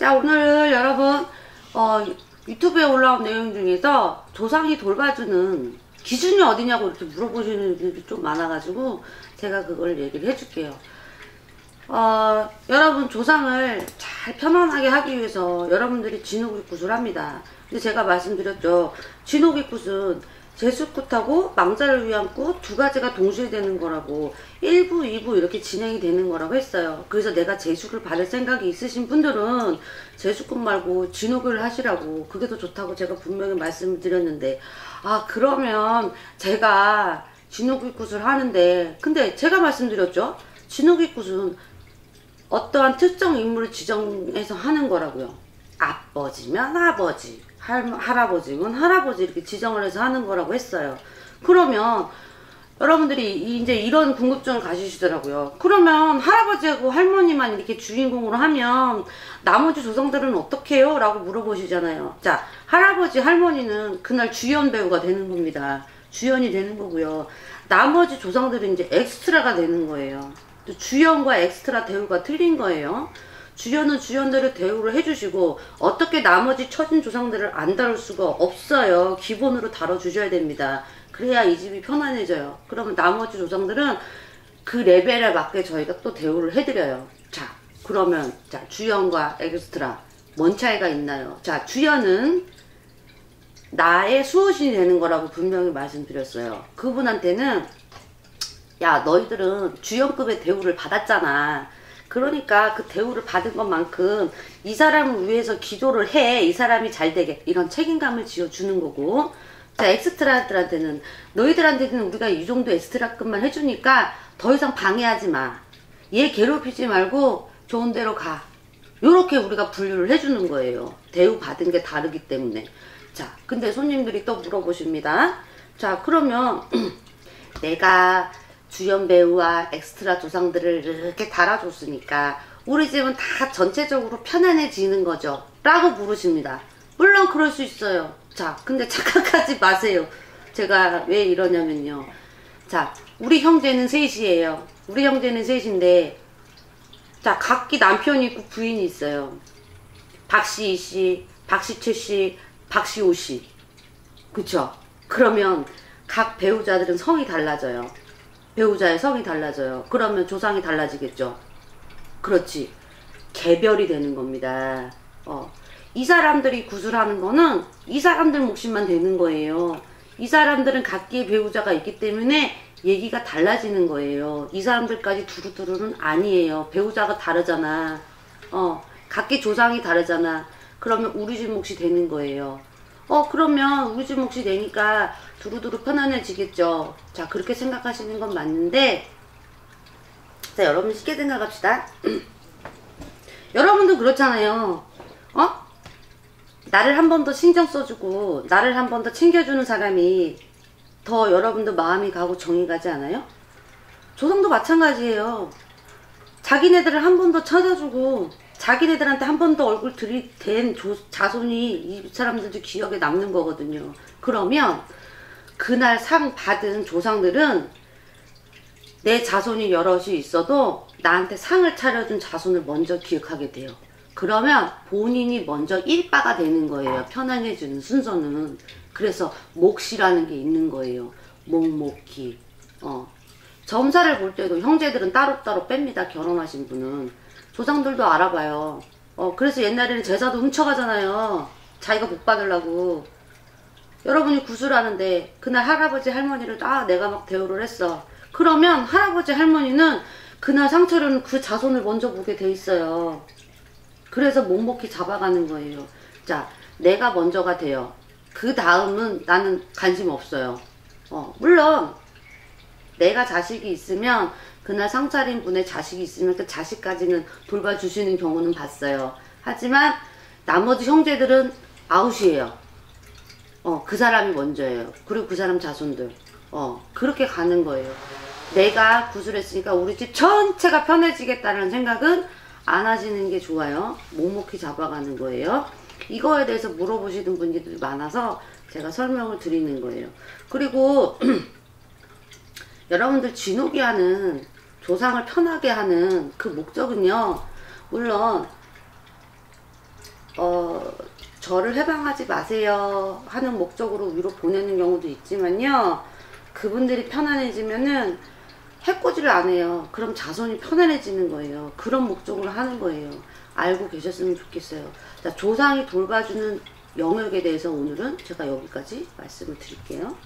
자, 오늘 여러분 유튜브에 올라온 내용 중에서 조상이 돌봐주는 기준이 어디냐고 이렇게 물어보시는 분들이 좀 많아가지고 제가 그걸 얘기를 해줄게요. 여러분 조상을 잘 편안하게 하기 위해서 여러분들이 진호기굿을 합니다. 근데 제가 말씀드렸죠. 진호기굿은 제수굿하고 망자를 위한 굿 두 가지가 동시에 되는 거라고 1부, 2부 이렇게 진행이 되는 거라고 했어요. 그래서 내가 제수를 받을 생각이 있으신 분들은 제수굿 말고 진호기를 하시라고, 그게 더 좋다고 제가 분명히 말씀을 드렸는데, 그러면 제가 진호기굿을 하는데, 근데 제가 말씀드렸죠. 진호기굿은 어떠한 특정 인물을 지정해서 하는 거라고요. 아버지면 아버지, 할아버지면 할아버지 이렇게 지정을 해서 하는 거라고 했어요. 그러면 여러분들이 이제 이런 궁금증을 가지시더라고요. 그러면 할아버지하고 할머니만 이렇게 주인공으로 하면 나머지 조상들은 어떻게 해요? 라고 물어보시잖아요. 자, 할아버지 할머니는 그날 주연 배우가 되는 겁니다. 주연이 되는 거고요. 나머지 조상들은 이제 엑스트라가 되는 거예요. 또 주연과 엑스트라 대우가 틀린 거예요. 주연은 주연대로 대우를 해주시고, 어떻게 나머지 처진 조상들을 안 다룰 수가 없어요. 기본으로 다뤄주셔야 됩니다. 그래야 이 집이 편안해져요. 그러면 나머지 조상들은 그 레벨에 맞게 저희가 또 대우를 해드려요. 자, 그러면 자, 주연과 엑스트라 뭔 차이가 있나요? 자, 주연은 나의 수호신이 되는 거라고 분명히 말씀드렸어요. 그분한테는 야, 너희들은 주연급의 대우를 받았잖아. 그러니까 그 대우를 받은 것만큼 이 사람을 위해서 기도를 해. 이 사람이 잘 되게. 이런 책임감을 지어주는 거고. 자, 엑스트라들한테는 너희들한테는 우리가 이 정도 엑스트라급만 해주니까 더 이상 방해하지 마. 얘 괴롭히지 말고 좋은 데로 가. 요렇게 우리가 분류를 해주는 거예요. 대우 받은 게 다르기 때문에. 자, 근데 손님들이 또 물어보십니다. 자, 그러면 내가 주연 배우와 엑스트라 조상들을 이렇게 달아줬으니까 우리 집은 다 전체적으로 편안해지는 거죠? 라고 물으십니다. 물론 그럴 수 있어요. 자, 근데 착각하지 마세요. 제가 왜 이러냐면요. 자, 우리 형제는 셋이에요. 우리 형제는 셋인데, 자, 각기 남편이 있고 부인이 있어요. 박씨, 이씨, 박씨, 최씨, 박씨, 오씨. 그쵸? 그러면 각 배우자들은 성이 달라져요. 배우자의 성이 달라져요. 그러면 조상이 달라지겠죠. 그렇지. 개별이 되는 겁니다. 이 사람들이 구슬하는 거는 이 사람들 몫만 되는 거예요. 이 사람들은 각기의 배우자가 있기 때문에 얘기가 달라지는 거예요. 이 사람들까지 두루두루는 아니에요. 배우자가 다르잖아. 각기 조상이 다르잖아. 그러면 우리 집 몫이 되는 거예요. 그러면 우리 집 몫이 되니까 두루두루 편안해지겠죠. 자, 그렇게 생각하시는 건 맞는데, 자, 여러분 쉽게 생각합시다. 여러분도 그렇잖아요. 나를 한 번 더 신경 써주고 나를 한 번 더 챙겨주는 사람이 더 여러분도 마음이 가고 정이 가지 않아요? 조상도 마찬가지예요. 자기네들을 한 번 더 찾아주고 자기네들한테 한 번 더 얼굴 들이댄 자손이 이 사람들도 기억에 남는 거거든요. 그러면 그날 상 받은 조상들은 내 자손이 여럿이 있어도 나한테 상을 차려준 자손을 먼저 기억하게 돼요. 그러면 본인이 먼저 일바가 되는 거예요. 편안해지는 순서는. 그래서 몫이라는 게 있는 거예요. 몫목기. 점사를 볼 때도 형제들은 따로따로 뺍니다. 결혼하신 분은. 조상들도 알아봐요. 그래서 옛날에는 제사도 훔쳐가잖아요. 자기가 복 받으려고. 여러분이 구슬하는데 그날 할아버지 할머니를 내가 막 대우를 했어. 그러면 할아버지 할머니는 그날 상처로는 그 자손을 먼저 보게 돼 있어요. 그래서 묵묵히 잡아가는 거예요. 자, 내가 먼저가 돼요. 그 다음은 나는 관심 없어요. 물론 내가 자식이 있으면 그날 상차린 분의 자식이 있으면 그 자식까지는 돌봐주시는 경우는 봤어요. 하지만 나머지 형제들은 아웃이에요. 그 사람이 먼저예요. 그리고 그 사람 자손들. 그렇게 가는 거예요. 내가 구슬했으니까 우리 집 전체가 편해지겠다는 생각은 안 하시는 게 좋아요. 묵묵히 잡아가는 거예요. 이거에 대해서 물어보시는 분들이 많아서 제가 설명을 드리는 거예요. 그리고 여러분들 진호기 하는, 조상을 편하게 하는 그 목적은요, 물론 저를 해방하지 마세요 하는 목적으로 위로 보내는 경우도 있지만요. 그분들이 편안해지면은 해코지를 안 해요. 그럼 자손이 편안해지는 거예요. 그런 목적으로 하는 거예요. 알고 계셨으면 좋겠어요. 자, 조상이 돌봐주는 영역에 대해서 오늘은 제가 여기까지 말씀을 드릴게요.